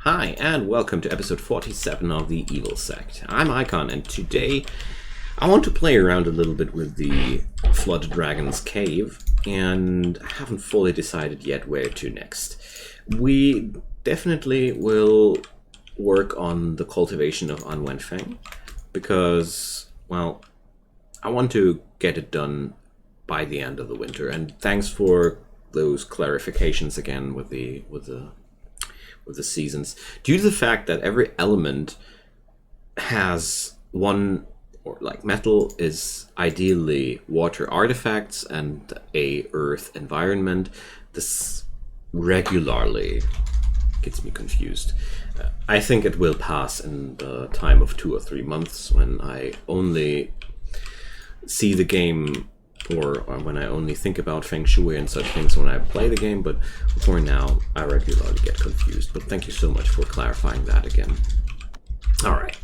Hi, and welcome to episode 47 of the Evil Sect. I'm Icon, and today I want to play around a little bit with the Flood Dragon's Cave, and I haven't fully decided yet where to next. We definitely will work on the cultivation of Wenfeng, because, well, I want to get it done by the end of the winter, and thanks for those clarifications again with the seasons. Due to the fact that every element has one, or like metal is ideally water artifacts and a earth environment, this regularly gets me confused. I think it will pass in the time of 2 or 3 months when I only see the game, or when I only think about Feng Shui and such things when I play the game, but for now, I regularly get confused. But thank you so much for clarifying that again. Alright,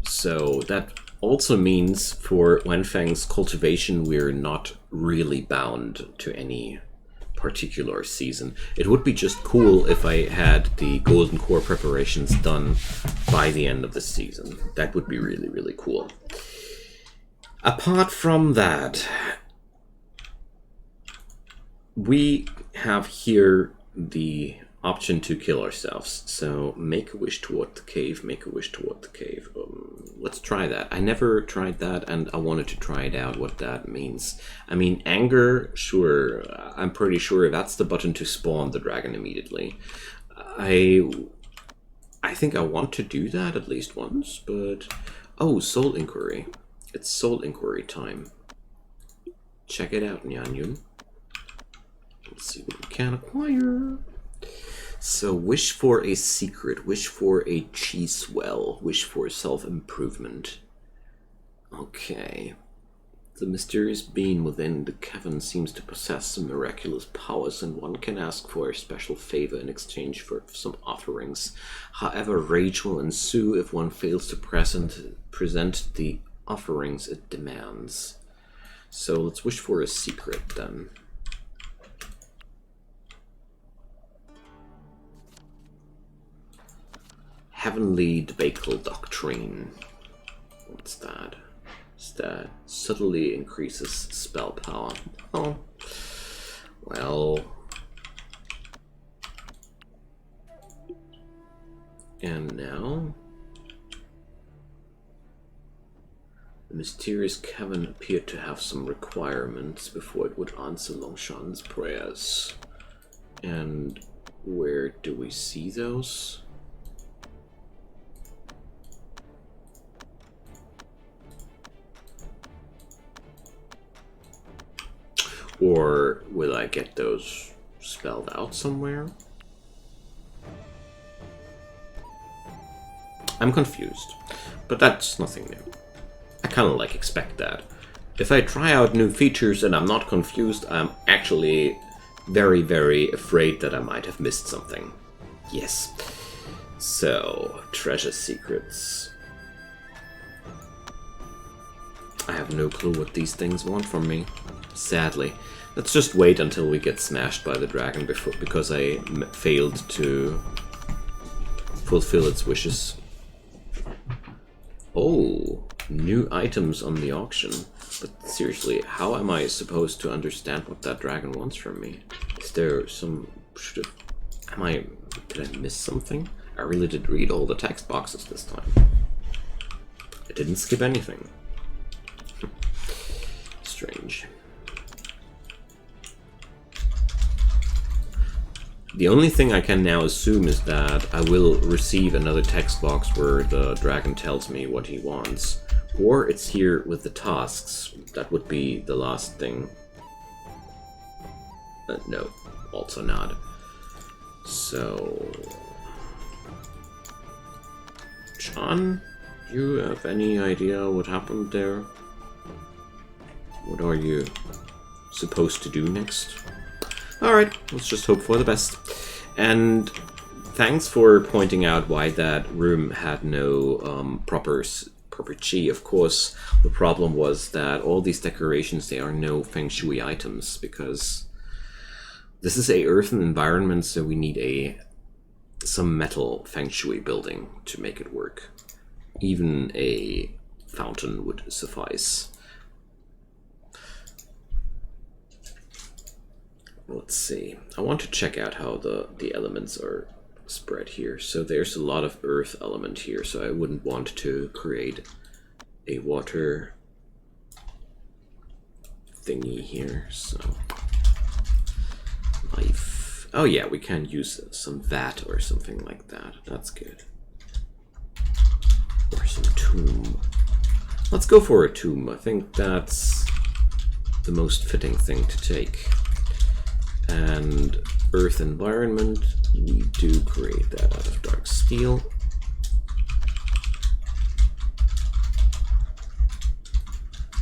so that also means for Wenfeng's cultivation, we're not really bound to any particular season. It would be just cool if I had the Golden Core preparations done by the end of the season. That would be really, really cool. Apart from that, we have here the option to kill ourselves. So make a wish toward the cave, make a wish toward the cave. Let's try that. I never tried that, and I wanted to try it out, what that means. I mean, anger, sure. I'm pretty sure that's the button to spawn the dragon immediately. I think I want to do that at least once, but... Oh, Soul Inquiry. It's Soul Inquiry time. Check it out, Nyanyun. Let's see what we can acquire. So, wish for a secret, wish for a cheese well, wish for self-improvement. Okay. The mysterious being within the cavern seems to possess some miraculous powers, and one can ask for a special favor in exchange for some offerings. However, rage will ensue if one fails to present the offerings it demands. So, let's wish for a secret then. Heavenly Debacle Doctrine. What's that? That subtly increases spell power. Oh. Well. And now? The mysterious cavern appeared to have some requirements before it would answer Longshan's prayers. And where do we see those? Or will I get those spelled out somewhere? I'm confused, but that's nothing new. I kind of expect that. If I try out new features and I'm not confused, I'm actually very, very afraid that I might have missed something. Yes. So, treasure secrets. I have no clue what these things want from me, sadly. Let's just wait until we get smashed by the dragon because I failed to fulfill its wishes. Oh, new items on the auction. But seriously, how am I supposed to understand what that dragon wants from me? Is there some... Did I miss something? I really did read all the text boxes this time. I didn't skip anything. Strange. The only thing I can now assume is that I will receive another text box where the dragon tells me what he wants. Or it's here with the tasks. That would be the last thing. No, also not. So... John, do you have any idea what happened there? What are you supposed to do next? Alright, let's just hope for the best. And thanks for pointing out why that room had no proper chi. Of course, the problem was that all these decorations, they are no Feng Shui items, because this is a earthen environment, so we need a some metal feng shui building to make it work. Even a fountain would suffice. Let's see. I want to check out how the elements are spread here. So there's a lot of earth element here, so I wouldn't want to create a water thingy here. So life. Oh yeah, we can use some vat or something like that. That's good. Or some tomb. Let's go for a tomb. I think that's the most fitting thing to take. And earth environment, we do create that out of dark steel.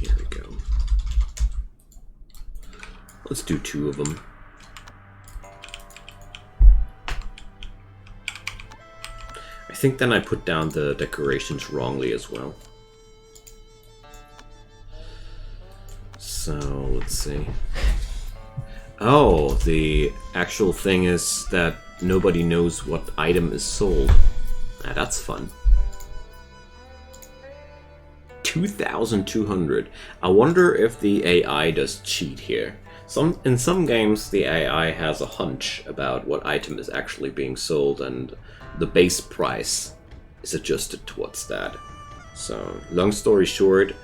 Here we go. Let's do 2 of them. I think then I put down the decorations wrongly as well. So, let's see. Oh, the actual thing is that nobody knows what item is sold. Ah, that's fun. 2,200. I wonder if the AI does cheat here. In some games, the AI has a hunch about what item is actually being sold, and the base price is adjusted towards that. So, long story short,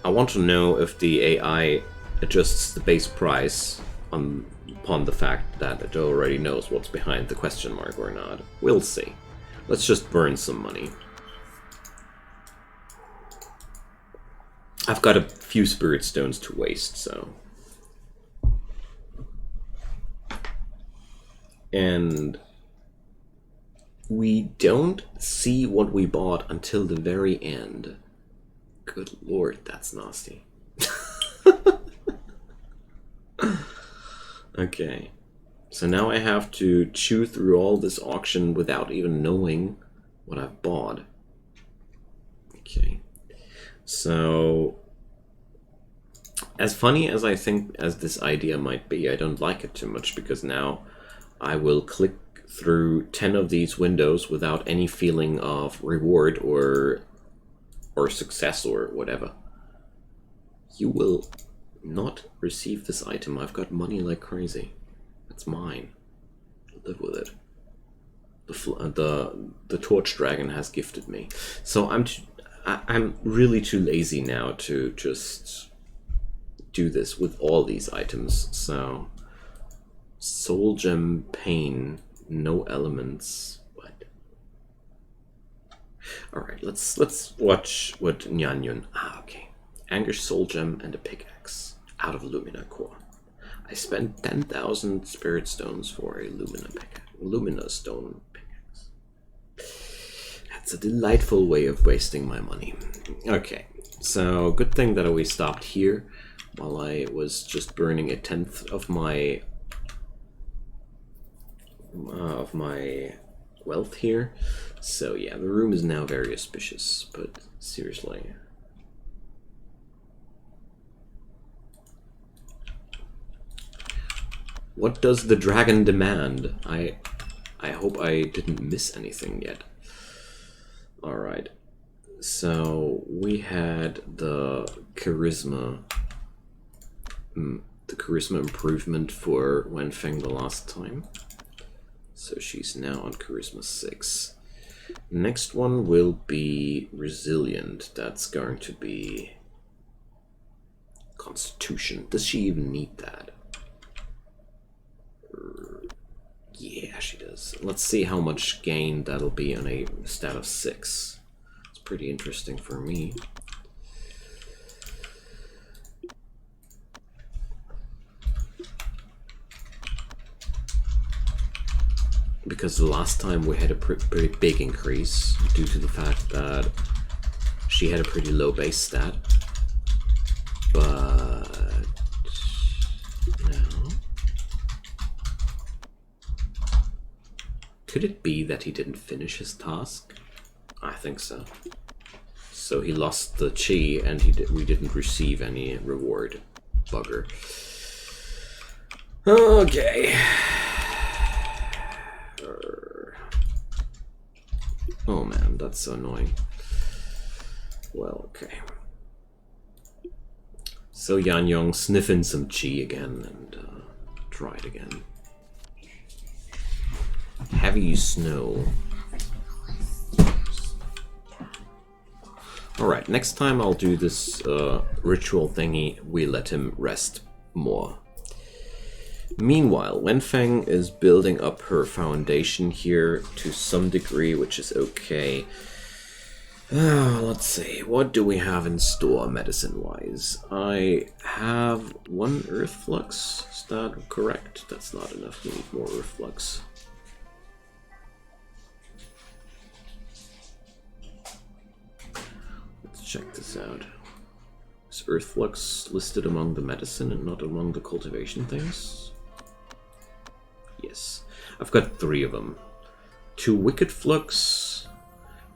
I want to know if the AI adjusts the base price upon the fact that it already knows what's behind the question mark or not. We'll see. Let's just burn some money. I've got a few spirit stones to waste, so... And we don't see what we bought until the very end. Good lord, that's nasty. Okay, so now I have to chew through all this auction without even knowing what I've bought. Okay, so as funny as I think as this idea might be, I don't like it too much, because now I will click through 10 of these windows without any feeling of reward or success or whatever. You will not receive this item. I've got money like crazy. It's mine. Live with it. The torch dragon has gifted me. So I'm really too lazy now to just do this with all these items. So soul gem pain, no elements. What? All right, let's watch what Nyanyun. Okay. Anger soul gem and a pickaxe out of Lumina core. I spent 10,000 spirit stones for a Lumina stone pickaxe. That's a delightful way of wasting my money. Okay, so good thing that we stopped here while I was just burning 1/10 of my wealth here. So yeah, the room is now very auspicious, but seriously. What does the dragon demand? I hope I didn't miss anything yet. Alright. So we had the charisma improvement for Wenfeng the last time. So she's now on charisma 6. Next one will be resilient. That's going to be constitution. Does she even need that? Yeah, she does. Let's see how much gain that'll be on a stat of 6. It's pretty interesting for me. Because the last time we had a pretty big increase due to the fact that she had a pretty low base stat. But no. Could it be that he didn't finish his task? I think so. So he lost the chi and we didn't receive any reward. Bugger. Okay. Oh man, that's so annoying. Well, okay. So Yan Yong, sniff in some chi again and try it again. Heavy snow. Alright, next time I'll do this ritual thingy, we let him rest more. Meanwhile, Wenfeng is building up her foundation here to some degree, which is okay. Let's see, what do we have in store medicine-wise? I have one earth flux, is that correct? That's not enough, we need more earth flux. Let's check this out. Is earth flux listed among the medicine and not among the cultivation things? Yes. I've got 3 of them. 2 wicked flux.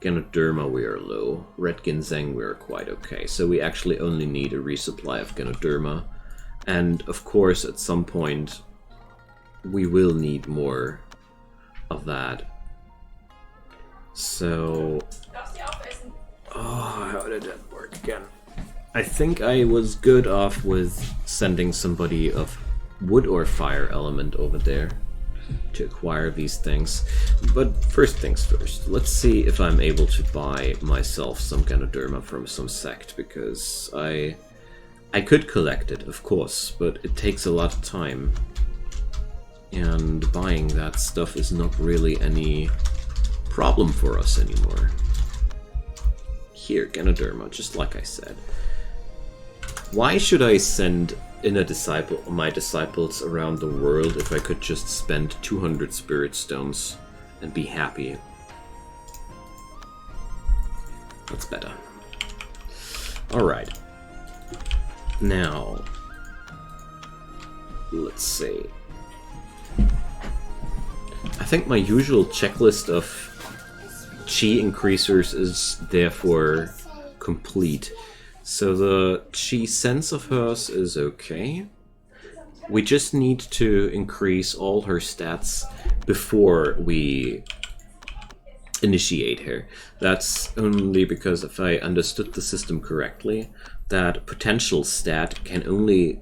Ganoderma we are low. Red ginseng we are quite okay. So we actually only need a resupply of Ganoderma. And of course at some point we will need more of that. So... oh, how did that work again? I think I was good off with sending somebody of wood or fire element over there to acquire these things. But first things first, let's see if I'm able to buy myself some Ganoderma from some sect, because I could collect it, of course, but it takes a lot of time. And buying that stuff is not really any problem for us anymore. Here, Ganoderma, just like I said. Why should I send my disciples around the world if I could just spend 200 spirit stones and be happy? That's better. Alright. Now, let's see. I think my usual checklist of chi increasers is therefore complete. So the chi sense of hers is okay. We just need to increase all her stats before we initiate her. That's only because if I understood the system correctly, that potential stat can only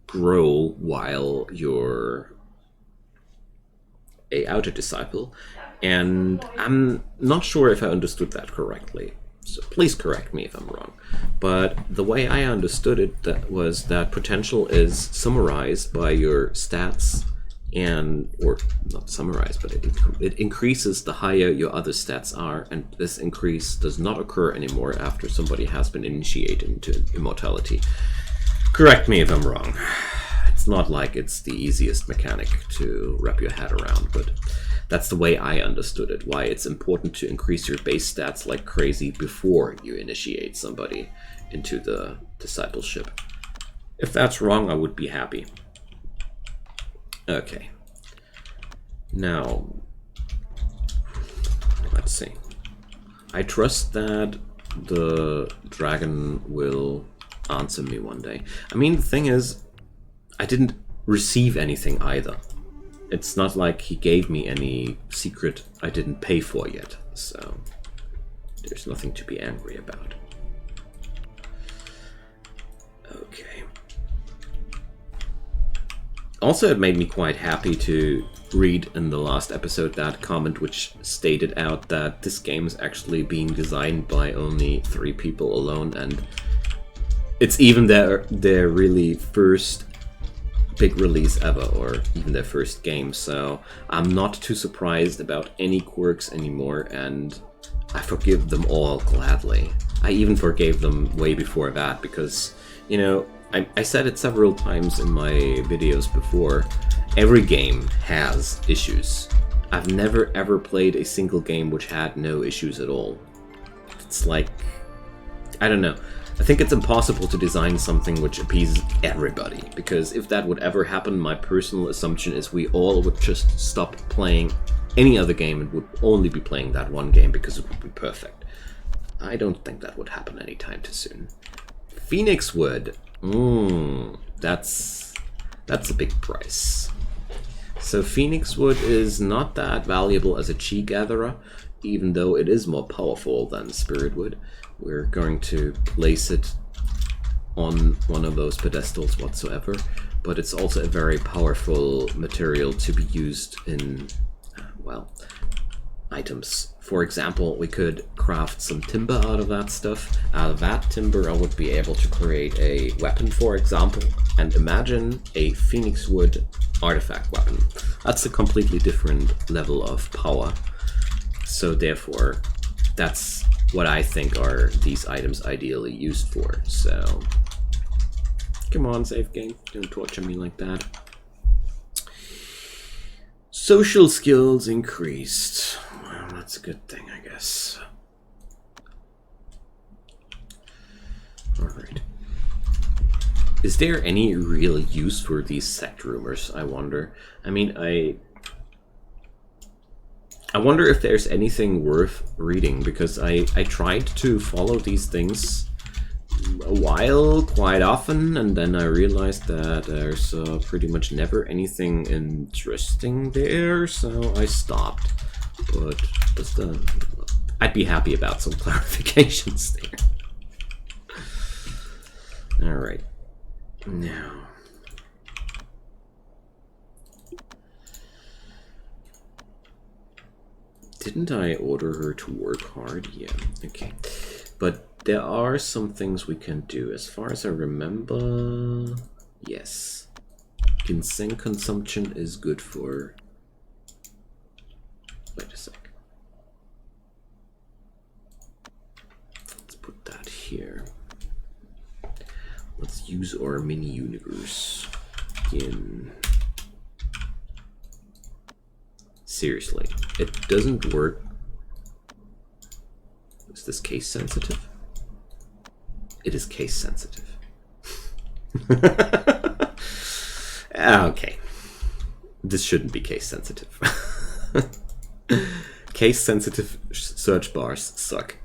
grow while you're a outer disciple, and I'm not sure if I understood that correctly. So please correct me if I'm wrong. But the way I understood it was that potential is summarized by your stats, and or not summarized, but it increases the higher your other stats are, and this increase does not occur anymore after somebody has been initiated into immortality. Correct me if I'm wrong. It's not like it's the easiest mechanic to wrap your head around, but that's the way I understood it, why it's important to increase your base stats like crazy before you initiate somebody into the discipleship. If that's wrong, I would be happy. Okay. Now, let's see. I trust that the dragon will answer me one day. I mean, the thing is, I didn't receive anything either. It's not like he gave me any secret I didn't pay for yet, so there's nothing to be angry about. Okay. Also, it made me quite happy to read in the last episode that comment which stated out that this game is actually being designed by only 3 people alone, and it's even their really first big release ever, or even their first game, so I'm not too surprised about any quirks anymore, and I forgive them all gladly. I even forgave them way before that, because, you know, I said it several times in my videos before, every game has issues. I've never ever played a single game which had no issues at all. It's like, I don't know. I think it's impossible to design something which appeases everybody, because if that would ever happen, my personal assumption is we all would just stop playing any other game and would only be playing that one game because it would be perfect. I don't think that would happen anytime too soon. Phoenix wood. That's a big price. So Phoenix wood is not that valuable as a chi gatherer. even though it is more powerful than spirit wood, we're going to place it on one of those pedestals whatsoever. But it's also a very powerful material to be used in, well, items. For example, we could craft some timber out of that stuff. Out of that timber, I would be able to create a weapon, for example, and imagine a phoenix wood artifact weapon. That's a completely different level of power. So therefore, that's what I think are these items ideally used for. So, come on, save game. Don't torture me like that. Social skills increased. Well, that's a good thing, I guess. Alright. Is there any real use for these sect rumors, I wonder? I mean, I wonder if there's anything worth reading, because I tried to follow these things a while, quite often, and then I realized that there's pretty much never anything interesting there, so I stopped. But just, I'd be happy about some clarifications there. Alright. Now... Didn't I order her to work hard? Yeah, okay. But there are some things we can do. As far as I remember, yes. Ginseng consumption is good for... Wait a sec. Let's put that here. Let's use our mini universe in... Seriously, it doesn't work. Is this case sensitive? It is case sensitive. Okay. This shouldn't be case sensitive. Case sensitive search bars suck,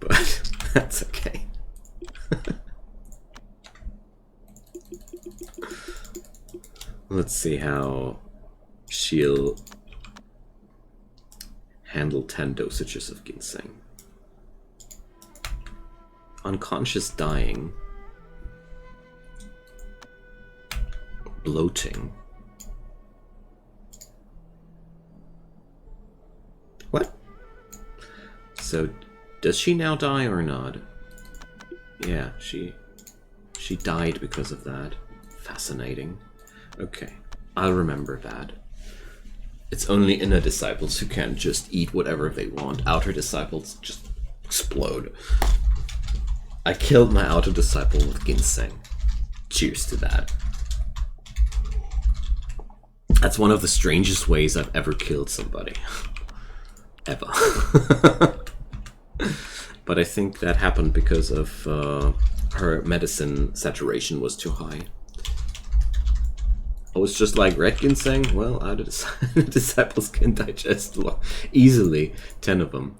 but that's okay. Let's see how she'll handle 10 dosages of ginseng. Unconscious dying. Bloating. What? So, does she now die or not? Yeah, she died because of that. Fascinating. Okay, I'll remember that. It's only inner disciples who can just eat whatever they want. Outer disciples just explode. I killed my outer disciple with ginseng. Cheers to that. That's one of the strangest ways I've ever killed somebody. Ever. But I think that happened because of her medicine saturation was too high. I was just like, red ginseng? Well, outer disciples can digest easily 10 of them.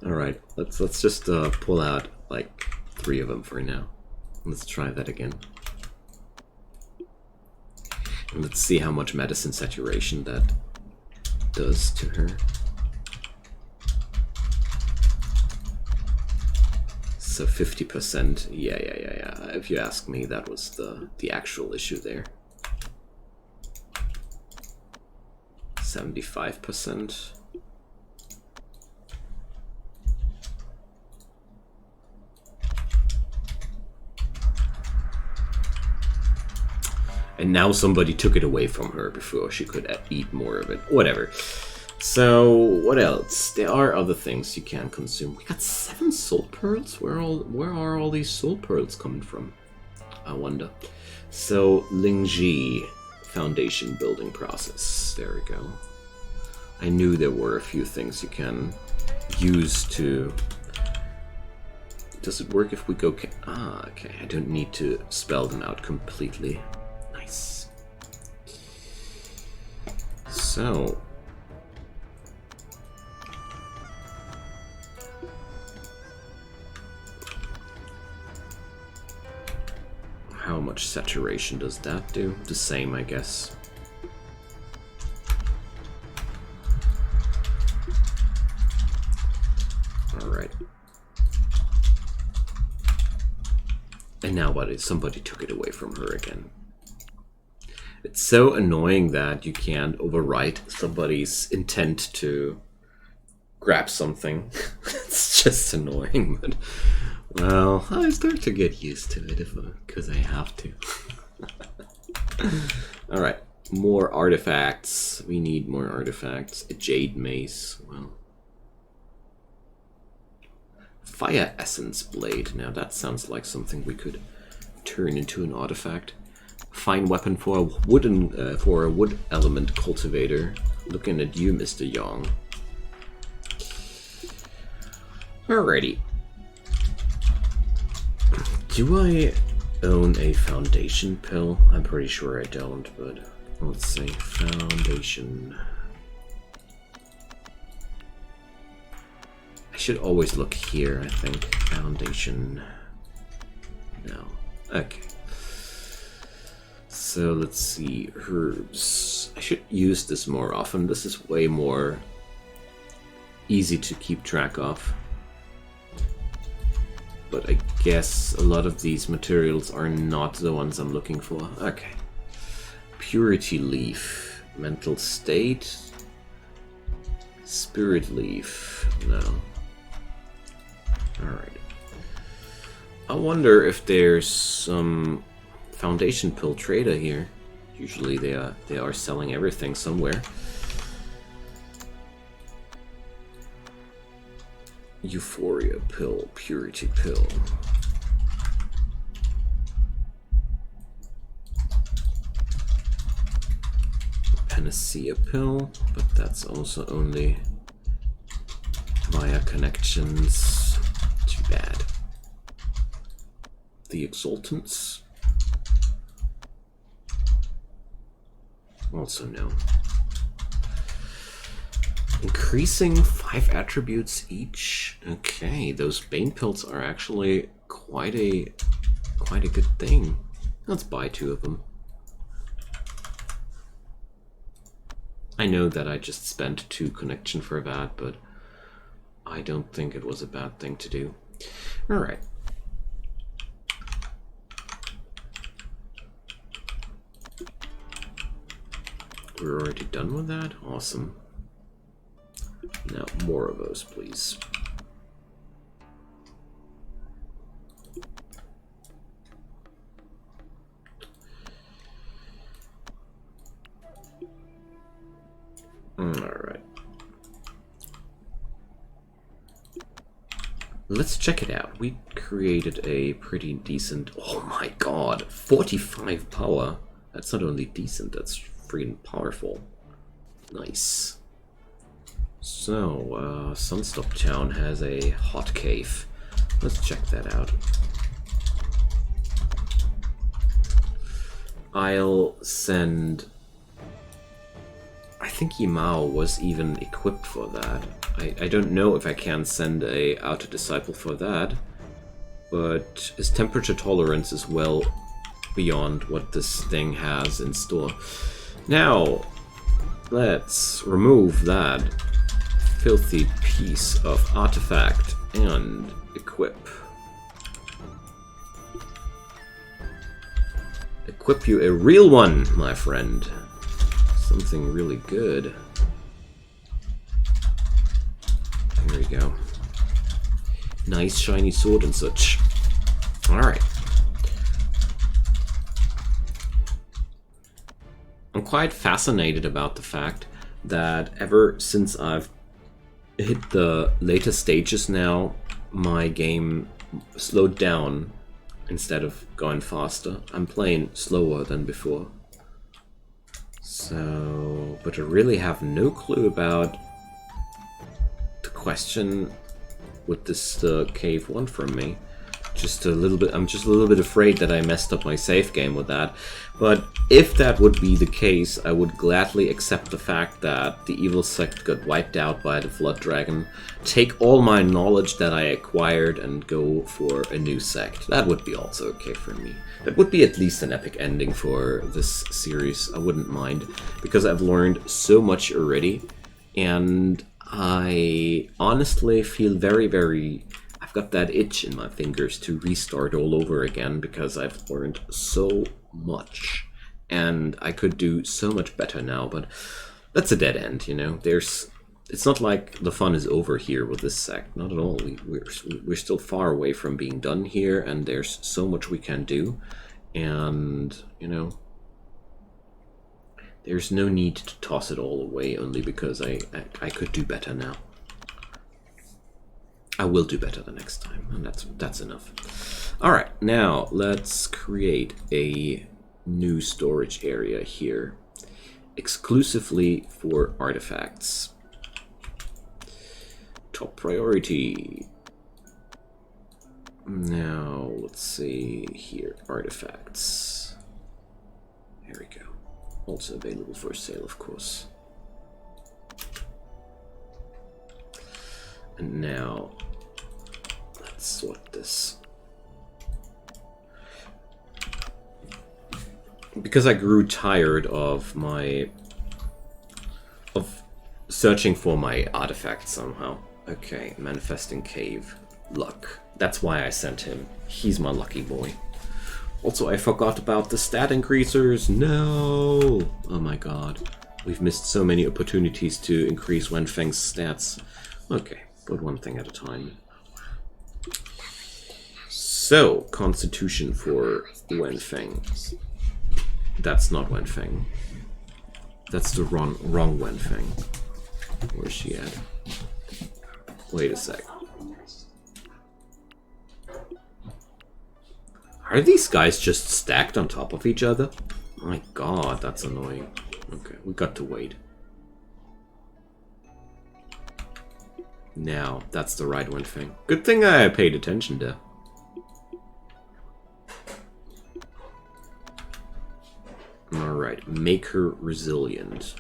Alright, let's just pull out like 3 of them for now. Let's try that again. And let's see how much medicine saturation that does to her. So 50%, yeah. If you ask me, that was the actual issue there. 75%. And now somebody took it away from her before she could eat more of it. Whatever. So, what else? There are other things you can consume. We got 7 soul pearls? Where are all these soul pearls coming from? I wonder. So, Lingji foundation building process. There we go. I knew there were a few things you can use to... Does it work if we go... Ah, okay. I don't need to spell them out completely. Nice. So... How much saturation does that do? The same, I guess. Alright. And now what? Somebody took it away from her again. It's so annoying that you can't overwrite somebody's intent to grab something. It's just annoying, but well, I start to get used to it because I have to. Alright, more artifacts. We need more artifacts. A jade mace. Well, fire essence blade. Now that sounds like something we could turn into an artifact. Fine weapon for a wood element cultivator. Looking at you, Mr. Young. Alrighty. Do I own a foundation pill? I'm pretty sure I don't, but let's say foundation. I should always look here, I think. Foundation. No. Okay. So let's see. Herbs. I should use this more often. This is way more easy to keep track of. But I guess a lot of these materials are not the ones I'm looking for. Okay. Purity leaf. Mental state. Spirit leaf. No. Alright. I wonder if there's some foundation pill trader here. Usually they are selling everything somewhere. Euphoria pill, purity pill. Panacea pill, but that's also only via connections. Too bad. The exaltants. Also no. Increasing 5 attributes each. Okay, those Bane pills are actually quite a good thing. Let's buy 2 of them. I know that I just spent 2 connection for that, but I don't think it was a bad thing to do. Alright. We're already done with that? Awesome. Now, more of those, please. Alright. Let's check it out. We created a pretty decent... Oh my god! 45 power! That's not only decent, that's freaking powerful. Nice. So, Sunstop Town has a hot cave. Let's check that out. I'll send... I think Yimao was even equipped for that. I don't know if I can send a outer disciple for that, but his temperature tolerance is well beyond what this thing has in store. Now, let's remove that filthy piece of artifact and equip. Equip you a real one, my friend. Something really good. There we go. Nice shiny sword and such. Alright. I'm quite fascinated about the fact that ever since I've hit the later stages now, my game slowed down instead of going faster. I'm playing slower than before. So, but I really have no clue about the question what this cave want from me. Just a little bit. I'm just a little bit afraid that I messed up my save game with that. But if that would be the case, I would gladly accept the fact that the Evil Sect got wiped out by the Flood Dragon, take all my knowledge that I acquired and go for a new sect. That would be also okay for me. That would be at least an epic ending for this series. I wouldn't mind, because I've learned so much already, and I honestly feel very... I've got that itch in my fingers to restart all over again because I've learned so much. And I could do so much better now, but that's a dead end, you know? It's not like the fun is over here with this sect. Not at all. We're still far away from being done here, and there's so much we can do. And, you know, there's no need to toss it all away only because I could do better now. I will do better the next time, and that's enough. All right, now let's create a new storage area here, exclusively for artifacts. Top priority. Now, let's see here, artifacts. There we go. Also available for sale, of course. And now, let's sort this. Because I grew tired of searching for my artifacts somehow. Okay, manifesting cave. Luck. That's why I sent him. He's my lucky boy. Also, I forgot about the stat increasers. No! Oh my god. We've missed so many opportunities to increase Wenfeng's stats. Okay, but one thing at a time. So, Constitution for Wenfeng. That's not Wenfeng. That's the wrong Wenfeng. Where's she at? Wait a sec. Are these guys just stacked on top of each other? My god, that's annoying. Okay, we got to wait. Now, that's the right Wenfeng. Good thing I paid attention there. Alright, make her resilient.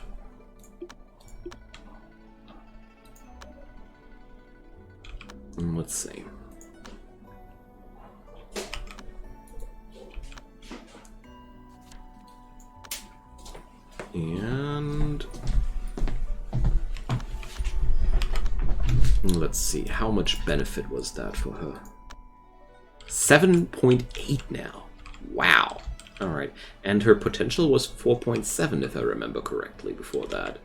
Let's see. And let's see, how much benefit was that for her? 7.8 now. Wow. Alright, and her potential was 4.7 if I remember correctly before that.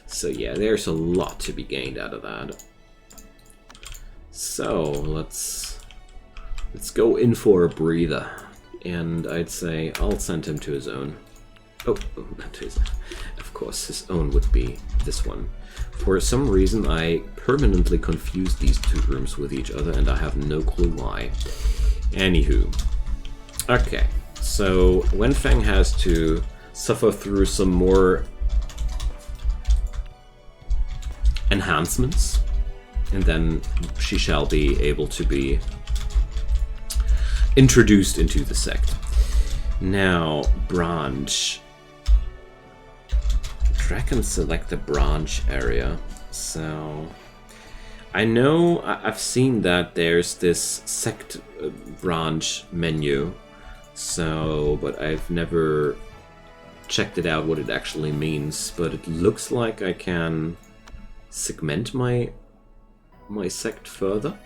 So yeah, there's a lot to be gained out of that. So let's go in for a breather. And I'd say I'll send him to his own. Oh, not to his own. Of course, his own would be this one. For some reason, I permanently confused these two rooms with each other, and I have no clue why. Anywho. Okay, so Wenfeng has to suffer through some more enhancements, and then she shall be able to be introduced into the sect. Now, branch. Drag and select the branch area. So, I know I've seen that there's this sect branch menu. So, but I've never checked it out what it actually means. But it looks like I can segment my sect further.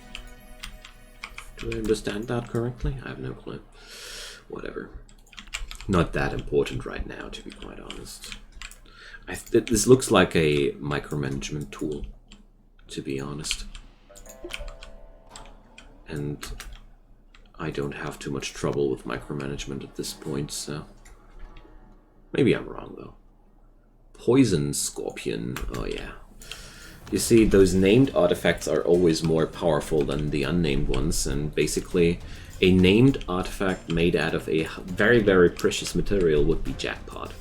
Do I understand that correctly? I have no clue. Whatever. Not that important right now, to be quite honest. This looks like a micromanagement tool, to be honest. And I don't have too much trouble with micromanagement at this point, so... Maybe I'm wrong, though. Poison Scorpion, oh yeah. You see, those named artifacts are always more powerful than the unnamed ones, and basically a named artifact made out of a very, very precious material would be jackpot.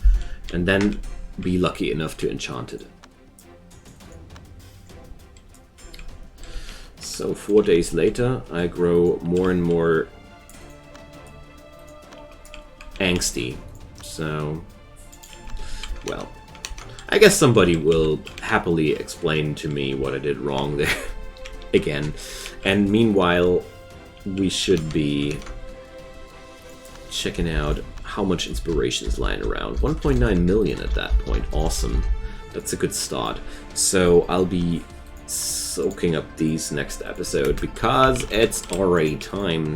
And then be lucky enough to enchant it. So 4 days later, I grow more and more angsty. So, well, I guess somebody will happily explain to me what I did wrong there again. And meanwhile, we should be checking out how much inspiration is lying around. 1.9 million at that point. Awesome. That's a good start. So I'll be soaking up these next episode because it's already time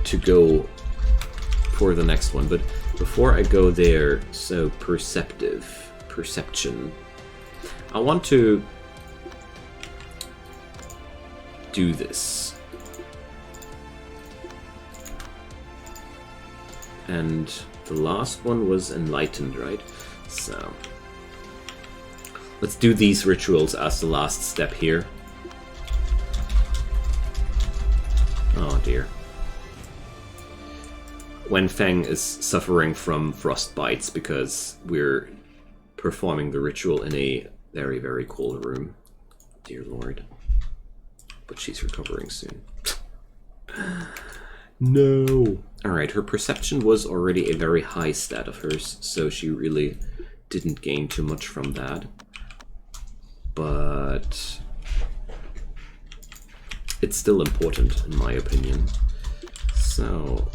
to go for the next one. But before I go there, so perception. I want to do this. And the last one was enlightened, right? So let's do these rituals as the last step here. Oh dear. Wenfeng is suffering from frost bites because we're performing the ritual in a very, very cold room. Dear Lord. But she's recovering soon. No! Alright, her perception was already a very high stat of hers, so she really didn't gain too much from that. But it's still important, in my opinion. So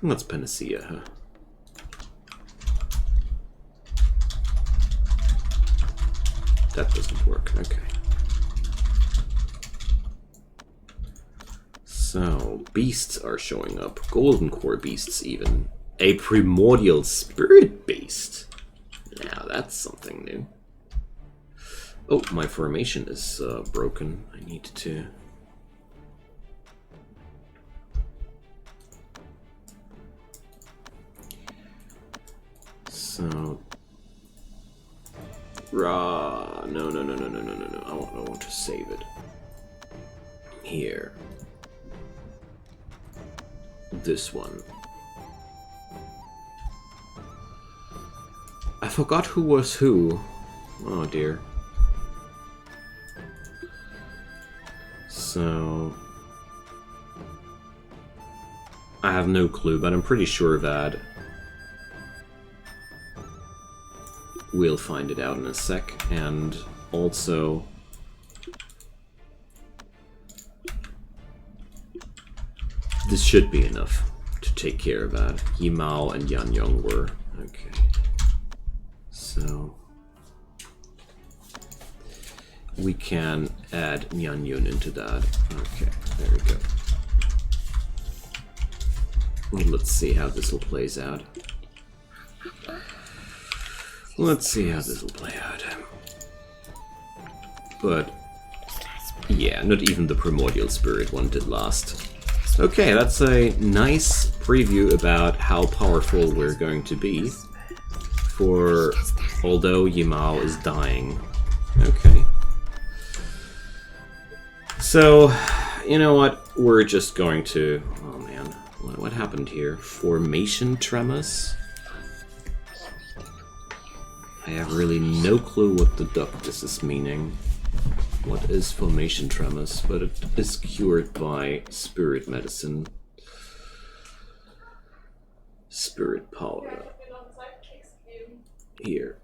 let's panacea her. That doesn't work. Okay. So, beasts are showing up. Golden core beasts, even. A primordial spirit beast. Now, that's something new. Oh, my formation is broken. I need to... So... No. I want to save it. Here. This one. I forgot who was who. Oh dear. So... I have no clue, but I'm pretty sure that we'll find it out in a sec. And also... this should be enough to take care of that. Yimao and Yanyong were. Okay. So... we can add Nyanyun into that. Okay, there we go. Well, let's see how this will play out. But, yeah, not even the primordial spirit one did last. Okay, that's a nice preview about how powerful we're going to be. For, although Yimao is dying. Okay. So, you know what? We're just going to... oh man, what happened here? Formation tremors? I have really no clue what the duck this is meaning. What is formation tremors? But it is cured by spirit medicine. Spirit power. Here.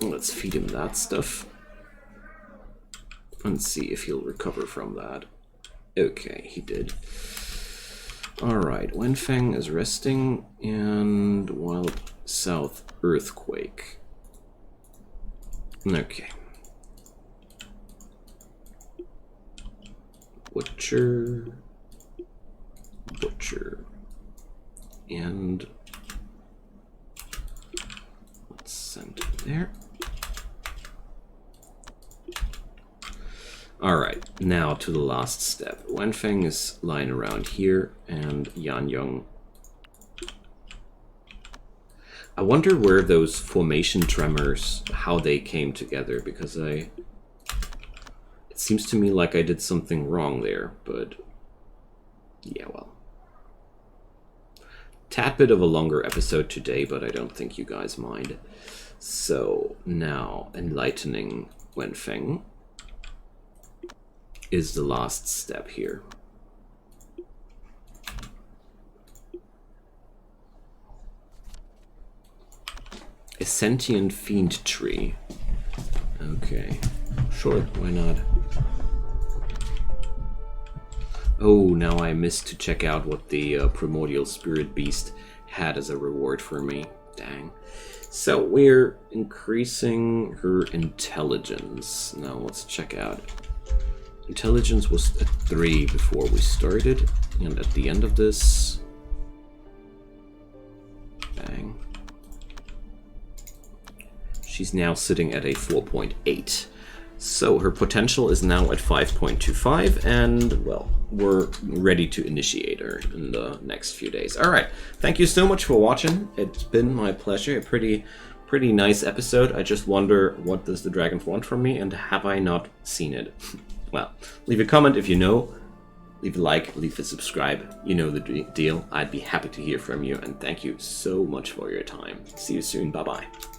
Let's feed him that stuff. And see if he'll recover from that. Okay, he did. Alright, Wenfeng is resting, and Wild South Earthquake. Okay. Butcher. And let's send it there. Alright, now to the last step. Wenfeng is lying around here, and Yanyong. I wonder where those formation tremors, how they came together, because it seems to me like I did something wrong there, but yeah, well. Tad bit of a longer episode today, but I don't think you guys mind. So, now, enlightening Wenfeng is the last step here. A sentient fiend tree. Okay. Sure, why not? Oh, now I missed to check out what the primordial spirit beast had as a reward for me. Dang. So we're increasing her intelligence. Now let's check out. Intelligence was at 3 before we started, and at the end of this... Bang. She's now sitting at a 4.8. So her potential is now at 5.25, and, well, we're ready to initiate her in the next few days. Alright, thank you so much for watching. It's been my pleasure. A pretty nice episode. I just wonder, what does the dragon want from me, and have I not seen it? Well, leave a comment if you know. Leave a like, leave a subscribe. You know the deal. I'd be happy to hear from you, and thank you so much for your time. See you soon. Bye-bye.